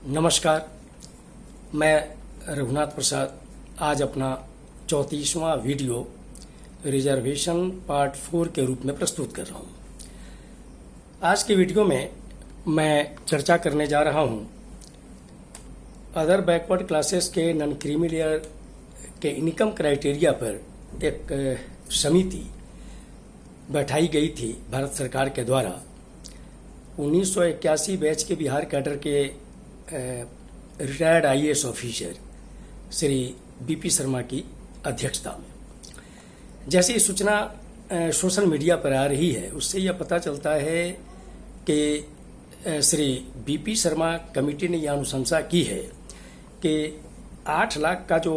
नमस्कार। मैं रघुनाथ प्रसाद आज अपना 34वां वीडियो रिजर्वेशन पार्ट 4 के रूप में प्रस्तुत कर रहा हूं। आज के वीडियो में मैं चर्चा करने जा रहा हूं अदर बैकवर्ड क्लासेस के नॉन क्रीमी लेयर के इनकम क्राइटेरिया पर एक समिति बैठाई गई थी भारत सरकार के द्वारा 1981 बैच के बिहार कैडर के retired IAS officer Shri BP Sharma की अध्यक्षता में। जैसे ही सूचना सोशल मीडिया पर आ रही है उससे यह पता चलता है कि श्री बीपी शर्मा कमेटी ने यह अनुशंसा की है कि 8 लाख का जो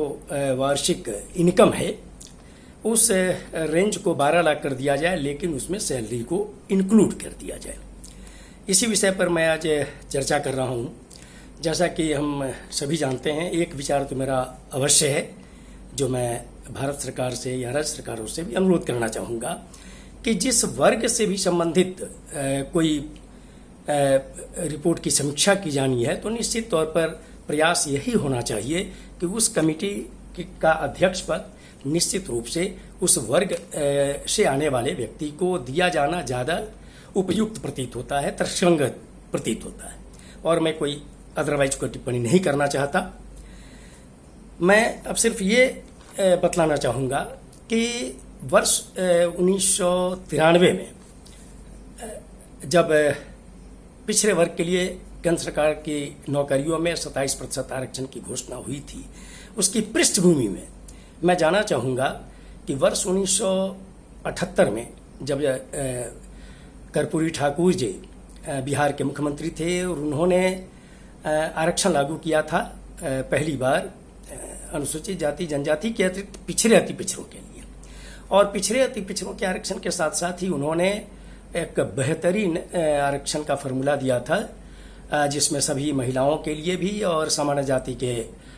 वार्षिक इनकम है उस रेंज को 12 लाख कर दिया जाए, लेकिन उसमें सैलरी को इंक्लूड कर दिया जाए। इसी विषय पर मैं आज चर्चा कर रहा हूं। जैसा कि हम सभी जानते हैं, एक विचार तो मेरा अवश्य है जो मैं भारत सरकार से या राज्य सरकारों से भी अनुरोध करना चाहूँगा कि जिस वर्ग से भी संबंधित कोई रिपोर्ट की समीक्षा की जानी है तो निश्चित तौर पर प्रयास यही होना चाहिए कि उस कमेटी का अध्यक्ष पद निश्चित रूप से उस वर्ग से आने वाले व्यक्ति को दिया जाना ज़्यादा उपयुक्त प्रतीत होता है, तर्कसंगत प्रतीत होता है। और मैं कोई अदरवाइज कोई टिप्पणी नहीं करना चाहता। मैं अब सिर्फ ये बतलाना चाहूँगा कि वर्ष 1993 में जब पिछड़े वर्ग के लिए केंद्र सरकार की नौकरियों में 27% आरक्षण की घोषणा हुई थी, उसकी पृष्ठभूमि में मैं जानना चाहूँगा कि वर्ष 1978 में जब कर्पूरी ठाकुर जी बिहार के मुख्यमंत्री थे और उन्होंने आरक्षण लागू किया था पहली बार अनुसूचित जाति जनजाति के अतिरिक्त पिछड़े अति पिछड़ों के लिए, और पिछड़े अति पिछड़ों के आरक्षण के साथ साथ ही उन्होंने एक बेहतरीन आरक्षण का फॉर्मूला दिया था जिसमें सभी महिलाओं के लिए भी और सामान्य जाति के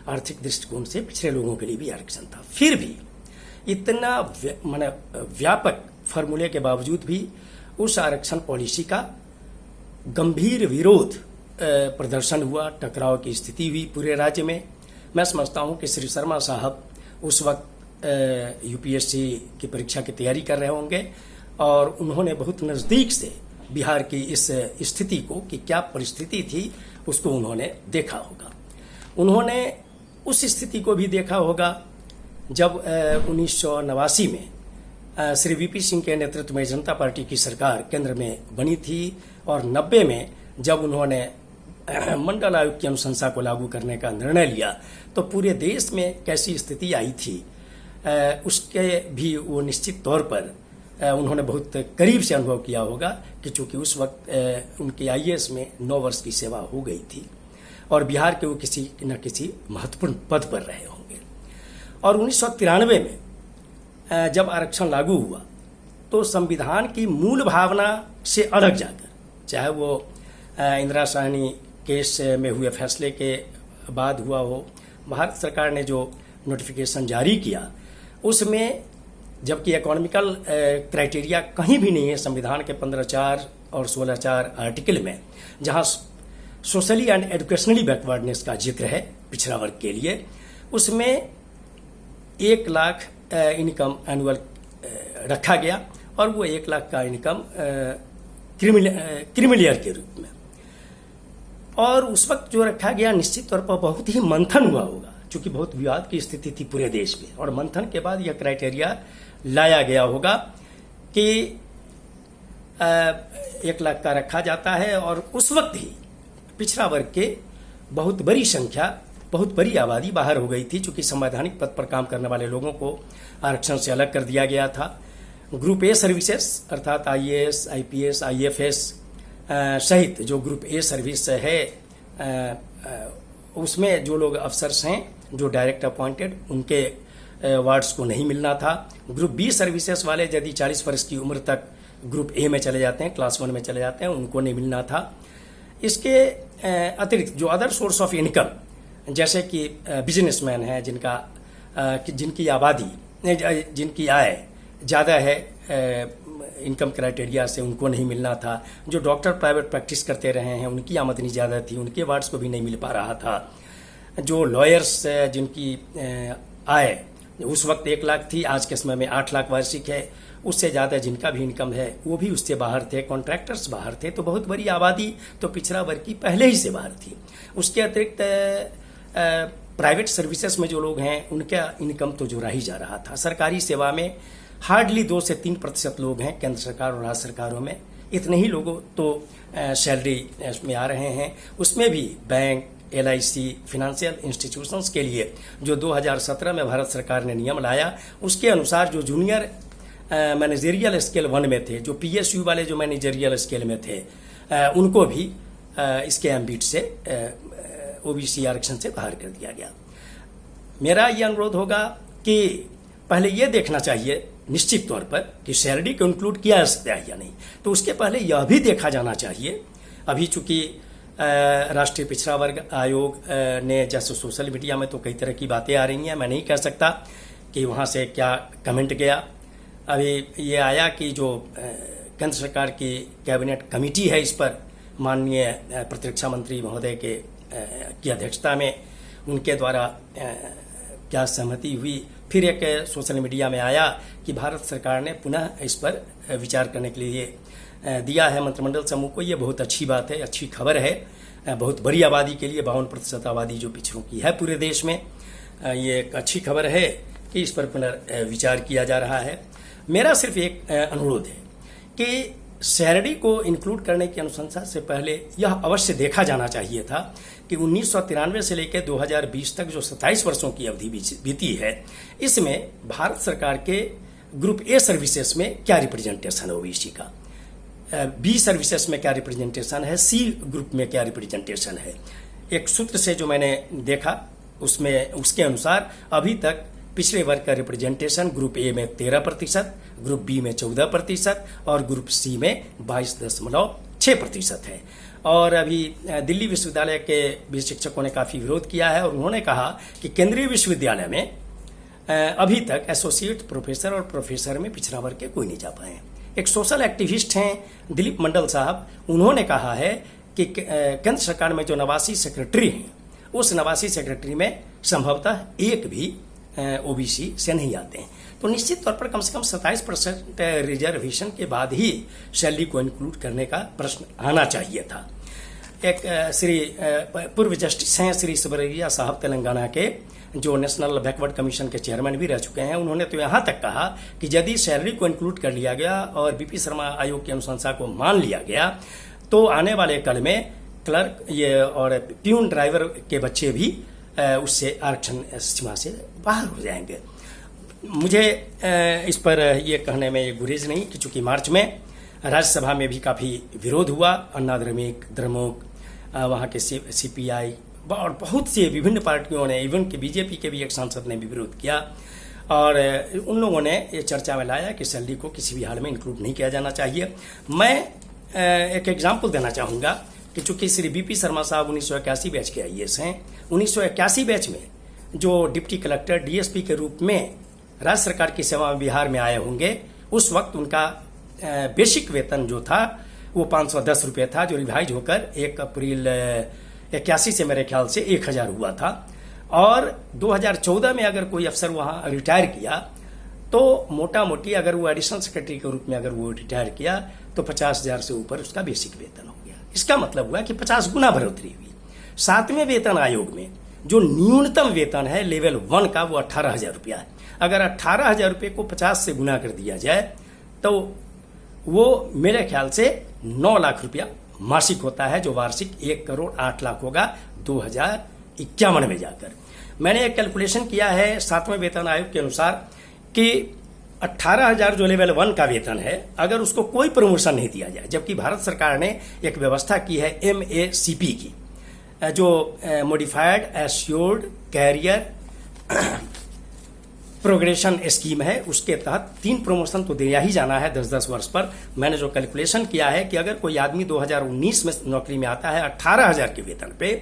आर्थिक दृष्टिकोण से पिछड़े लोगों के लिए भी आरक्षण था। फिर भी इतना व्यापक फॉर्मूले के बावजूद भी उस आरक्षण पॉलिसी का गंभीर विरोध प्रदर्शन हुआ, टकराव की स्थिति हुई पूरे राज्य में। मैं समझता हूं कि श्री शर्मा साहब उस वक्त यूपीएससी की परीक्षा की तैयारी कर रहे होंगे और उन्होंने बहुत नज़दीक से बिहार की इस स्थिति को कि क्या परिस्थिति थी उसको उन्होंने देखा होगा। उन्होंने उस स्थिति को भी देखा होगा जब 1989 में श्री वीपी सिंह के नेतृत्व में जनता पार्टी की सरकार केंद्र में बनी थी और 90 में जब उन्होंने मंडल आयोग की अनुशंसा को लागू करने का निर्णय लिया तो पूरे देश में कैसी स्थिति आई थी उसके भी वो निश्चित तौर पर उन्होंने बहुत करीब से अनुभव किया होगा कि चूंकि उस वक्त उनके आईएएस में 9 वर्ष की सेवा हो गई थी और बिहार के वो किसी न किसी महत्वपूर्ण पद पर रहे होंगे। और 1993 में जब आरक्षण लागू हुआ तो संविधान की मूल भावना से अलग जाकर, चाहे वो इंदिरा साहनी केस में हुए फैसले के बाद हुआ हो, भारत सरकार ने जो नोटिफिकेशन जारी किया उसमें जबकि इकोनॉमिकल क्राइटेरिया कहीं भी नहीं है संविधान के 15(4) और 16(4) आर्टिकल में, जहां सोशली एंड एजुकेशनली बैकवर्डनेस का जिक्र है पिछड़ा वर्ग के लिए, उसमें 1 लाख इनकम एनुअल रखा गया और वो 1 लाख का इनकम क्रिमिलियर के रूप में। और उस वक्त जो रखा गया निश्चित तौर पर बहुत ही मंथन हुआ होगा क्योंकि बहुत विवाद की स्थिति थी पूरे देश में, और मंथन के बाद यह क्राइटेरिया लाया गया होगा कि 1 लाख का रखा जाता है। और उस वक्त ही पिछड़ा वर्ग के बहुत बड़ी संख्या, बहुत बड़ी आबादी बाहर हो गई थी चूंकि संवैधानिक पद पर काम करने वाले लोगों को आरक्षण से अलग कर दिया गया था। ग्रुप ए सर्विसेज अर्थात आईएएस, आईपीएस, आईएफएस सहित जो ग्रुप ए सर्विस है उसमें जो लोग अफसर्स हैं जो डायरेक्ट अपॉइंटेड, उनके वार्ड्स को नहीं मिलना था। ग्रुप बी सर्विसेज वाले यदि 40 वर्ष की उम्र तक ग्रुप ए में चले जाते हैं, क्लास 1 में चले जाते हैं, उनको नहीं मिलना था। इसके अतिरिक्त जो अदर सोर्स ऑफ इनकम जैसे कि बिजनेसमैन हैं जिनकी आबादी, जिनकी आय ज़्यादा है इनकम क्राइटेरिया से उनको नहीं मिलना था, जो डॉक्टर प्राइवेट प्रैक्टिस करते रहे हैं उनकी आमदनी ज़्यादा थी, उनके वार्ड्स को भी नहीं मिल पा रहा था, जो लॉयर्स जिनकी आय उस वक्त 1 लाख थी, आज के समय में 8 लाख वार्षिक है, उससे ज़्यादा जिनका भी इनकम है वो भी उससे बाहर थे, कॉन्ट्रैक्टर्स बाहर थे, तो बहुत बड़ी आबादी तो पिछड़ा वर्ग की पहले ही से बाहर थी। उसके अतिरिक्त प्राइवेट सर्विसेज में जो लोग हैं उनका इनकम तो जुड़ा ही जा रहा था। सरकारी सेवा में हार्डली 2 से 3% लोग हैं केंद्र सरकार और राज्य सरकारों में, इतने ही लोगों तो सैलरी में आ रहे हैं। उसमें भी बैंक, LIC, फाइनेंशियल इंस्टीट्यूशंस के लिए जो 2017 में भारत सरकार ने नियम लाया, उसके अनुसार जो जूनियर मैनेजरियल स्केल 1 में थे, जो PSU वाले जो मैनेजरियल स्केल में थे, उनको भी इसके एम्बिट से OBC आरक्षण से बाहर कर दिया गया। मेरा ये अनुरोध होगा कि पहले ये देखना चाहिए निश्चित तौर पर कि सैलरी को इंक्लूड किया जा सकता है या नहीं, तो उसके पहले यह भी देखा जाना चाहिए। अभी चूंकि राष्ट्रीय पिछड़ा वर्ग आयोग ने जैसे सोशल मीडिया में तो कई तरह की बातें आ रही हैं, मैं नहीं कह सकता कि वहाँ से क्या कमेंट गया। अभी ये आया कि जो केंद्र सरकार की कैबिनेट कमेटी है, इस पर माननीय प्रतिरक्षा मंत्री महोदय की अध्यक्षता में उनके द्वारा क्या सहमति हुई। फिर एक सोशल मीडिया में आया कि भारत सरकार ने पुनः इस पर विचार करने के लिए दिया है मंत्रिमंडल समूह को। ये बहुत अच्छी बात है, अच्छी खबर है। बहुत बड़ी आबादी के लिए 52% आबादी जो पिछड़ों की है पूरे देश में, ये एक अच्छी खबर है कि इस पर पुनर्विचार किया जा रहा है। मेरा सिर्फ एक अनुरोध है कि सैलरी को इंक्लूड करने की अनुशंसा से पहले यह अवश्य देखा जाना चाहिए था कि 1993 से लेकर 2020 तक जो 27 वर्षों की अवधि बीती है, इसमें भारत सरकार के ग्रुप A सर्विसेज में क्या रिप्रेजेंटेशन है OBC का, B सर्विसेज में क्या रिप्रेजेंटेशन है, C ग्रुप में क्या रिप्रेजेंटेशन है। एक सूत्र से जो मैंने देखा उसमें उसके अनुसार अभी तक पिछड़े वर्ग का रिप्रेजेंटेशन ग्रुप A में 13%, ग्रुप B में 14% और ग्रुप C में 22.6% है। और अभी दिल्ली विश्वविद्यालय के भी शिक्षकों ने काफ़ी विरोध किया है और उन्होंने कहा कि केंद्रीय विश्वविद्यालय में अभी तक एसोसिएट प्रोफेसर और प्रोफेसर में पिछड़ा वर्ग के कोई नहीं जा पाए हैं। एक सोशल एक्टिविस्ट हैं दिलीप मंडल साहब, उन्होंने कहा है कि केंद्र सरकार में जो 89 सेक्रेटरी हैं, उस 89 सेक्रेटरी में संभवतः एक भी OBC से नहीं आते हैं। तो निश्चित तौर पर कम से कम 27% रिजर्वेशन के बाद ही सैलरी को इंक्लूड करने का प्रश्न आना चाहिए था। एक श्री पूर्व जस्टिस हैं श्री सुब्रमण्यम साहब, तेलंगाना के, जो नेशनल बैकवर्ड कमीशन के चेयरमैन भी रह चुके हैं, उन्होंने तो यहाँ तक कहा कि यदि सैलरी को इंक्लूड कर लिया गया और BP शर्मा आयोग की अनुशंसा को मान लिया गया तो आने वाले कल में क्लर्क ये और प्यून ड्राइवर के बच्चे भी उससे आरक्षण सीमा से बाहर हो जाएंगे। मुझे इस पर ये कहने में गुरेज नहीं कि चूंकि मार्च में राज्यसभा में भी काफ़ी विरोध हुआ, अन्ना द्रमुक, वहाँ के CPI और बहुत से विभिन्न पार्टियों ने, इवन कि BJP के भी एक सांसद ने भी विरोध किया और उन लोगों ने ये चर्चा में लाया कि सैलरी को किसी भी हाल में इंक्लूड नहीं किया जाना चाहिए। मैं एक एग्जाम्पल देना चाहूँगा कि चूंकि श्री BP शर्मा साहब 1981 बैच के IAS हैं, 1981 बैच में जो डिप्टी कलेक्टर DSP के रूप में राज्य सरकार की सेवा में बिहार में आए होंगे, उस वक्त उनका बेसिक वेतन जो था वो 510 रुपये था, जो रिवाइज होकर 1 अप्रैल 81 से मेरे ख्याल से 1000 हुआ था। और 2014 में अगर कोई अफसर वहाँ रिटायर किया तो मोटा मोटी अगर वो एडिशनल सेक्रेटरी के रूप में अगर वो रिटायर किया तो 50,000 से ऊपर उसका बेसिक वेतन हो गया। इसका मतलब हुआ कि 50 गुना बढ़ोतरी हुई। 7वें वेतन आयोग में जो न्यूनतम वेतन है लेवल 1 का वो 18,000 रुपया है। अगर 18,000 रुपये को 50 से गुना कर दिया जाए तो वो मेरे ख्याल से 9 लाख रुपया मासिक होता है, जो वार्षिक 1 करोड़ 8 लाख होगा 2051 में जाकर। मैंने एक कैलकुलेशन किया है 7वें वेतन आयोग के अनुसार कि 18,000 जो लेवल 1 का वेतन है, अगर उसको कोई प्रमोशन नहीं दिया जाए, जबकि भारत सरकार ने एक व्यवस्था की है MACP की, जो modified assured career progression scheme है, उसके तहत 3 प्रमोशन तो दिया ही जाना है 10-10 वर्ष पर। मैंने जो कैलकुलेशन किया है कि अगर कोई आदमी 2019 में नौकरी में आता है 18,000 के वेतन पे,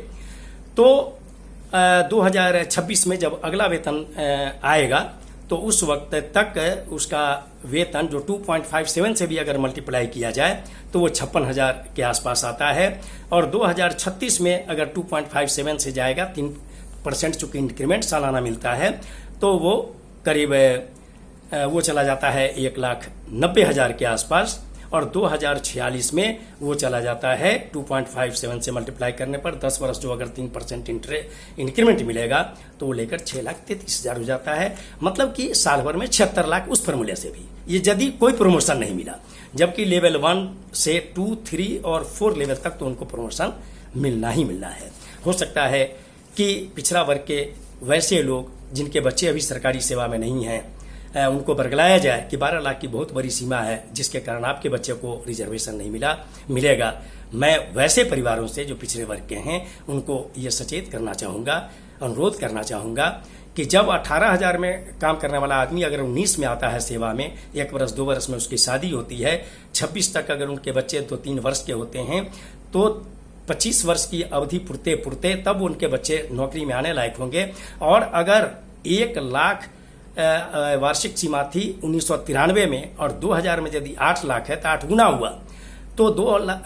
तो 2026 में जब अगला वेतन आएगा तो उस वक्त तक उसका वेतन जो 2.57 से भी अगर मल्टीप्लाई किया जाए तो वो 56,000 के आसपास आता है। और 2036 में अगर 2.57 से जाएगा, 3% चूंकि इंक्रीमेंट सालाना मिलता है, तो वो करीब वो चला जाता है 1,90,000 के आसपास। और 2046 में वो चला जाता है 2.57 से मल्टीप्लाई करने पर 10 वर्ष जो अगर 3% इंक्रीमेंट मिलेगा तो वो लेकर 6,33,000 हो जाता है। मतलब कि साल भर में 76 लाख उस फॉर्मूले से भी, ये यदि कोई प्रमोशन नहीं मिला। जबकि लेवल 1 से 2, 3 और 4 लेवल तक तो उनको प्रमोशन मिलना ही मिलना है। हो सकता है कि पिछड़ा वर्ग के वैसे लोग जिनके बच्चे अभी सरकारी सेवा में नहीं हैं, उनको बरगलाया जाए कि 12 लाख की बहुत बड़ी सीमा है जिसके कारण आपके बच्चे को रिजर्वेशन नहीं मिलेगा। मैं वैसे परिवारों से जो पिछड़े वर्ग के हैं उनको ये सचेत करना चाहूँगा, अनुरोध करना चाहूँगा कि जब 18,000 में काम करने वाला आदमी अगर 19 में आता है सेवा में, 1 वर्ष 2 वर्ष में उसकी शादी होती है, 26 तक अगर उनके बच्चे 2-3 वर्ष के होते हैं, तो 25 वर्ष की अवधि पुरते तब उनके बच्चे नौकरी में आने लायक होंगे। और अगर 1 लाख वार्षिक सीमा थी 1993 में और 2000 में यदि 8 लाख है तो 8 गुना हुआ, तो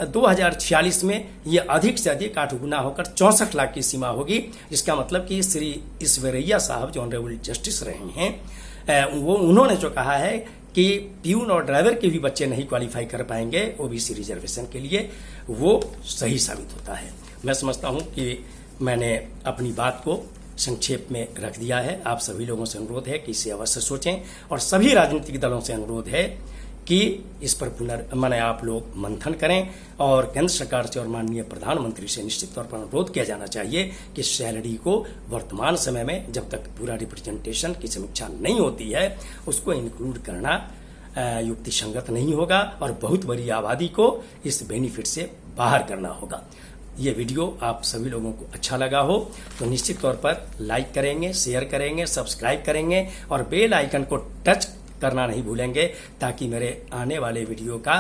2046 में ये अधिक से अधिक 8 गुना होकर 64 लाख की सीमा होगी। इसका मतलब कि श्री ईश्वरैया साहब जो ऑनरेबल जस्टिस रहे हैं, उन्होंने जो कहा है कि प्यून और ड्राइवर के भी बच्चे नहीं क्वालिफाई कर पाएंगे ओबीसी रिजर्वेशन के लिए, वो सही साबित होता है। मैं समझता हूं कि मैंने अपनी बात को संक्षेप में रख दिया है। आप सभी लोगों से अनुरोध है कि इसे अवश्य सोचें और सभी राजनीतिक दलों से अनुरोध है कि इस पर आप लोग मंथन करें। और केंद्र सरकार से और माननीय प्रधानमंत्री से निश्चित तौर पर अनुरोध किया जाना चाहिए कि सैलरी को वर्तमान समय में जब तक पूरा रिप्रेजेंटेशन की समीक्षा नहीं होती है उसको इंक्लूड करना युक्ति संगत नहीं होगा और बहुत बड़ी आबादी को इस बेनिफिट से बाहर करना होगा। ये वीडियो आप सभी लोगों को अच्छा लगा हो तो निश्चित तौर पर लाइक करेंगे, शेयर करेंगे, सब्सक्राइब करेंगे और बेल आइकन को टच करना नहीं भूलेंगे ताकि मेरे आने वाले वीडियो का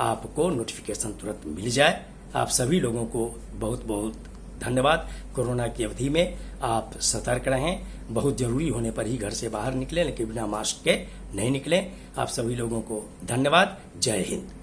आपको नोटिफिकेशन तुरंत मिल जाए। आप सभी लोगों को बहुत बहुत धन्यवाद। कोरोना की अवधि में आप सतर्क रहें, बहुत जरूरी होने पर ही घर से बाहर निकलें, लेकिन बिना मास्क के नहीं निकलें। आप सभी लोगों को धन्यवाद। जय हिंद।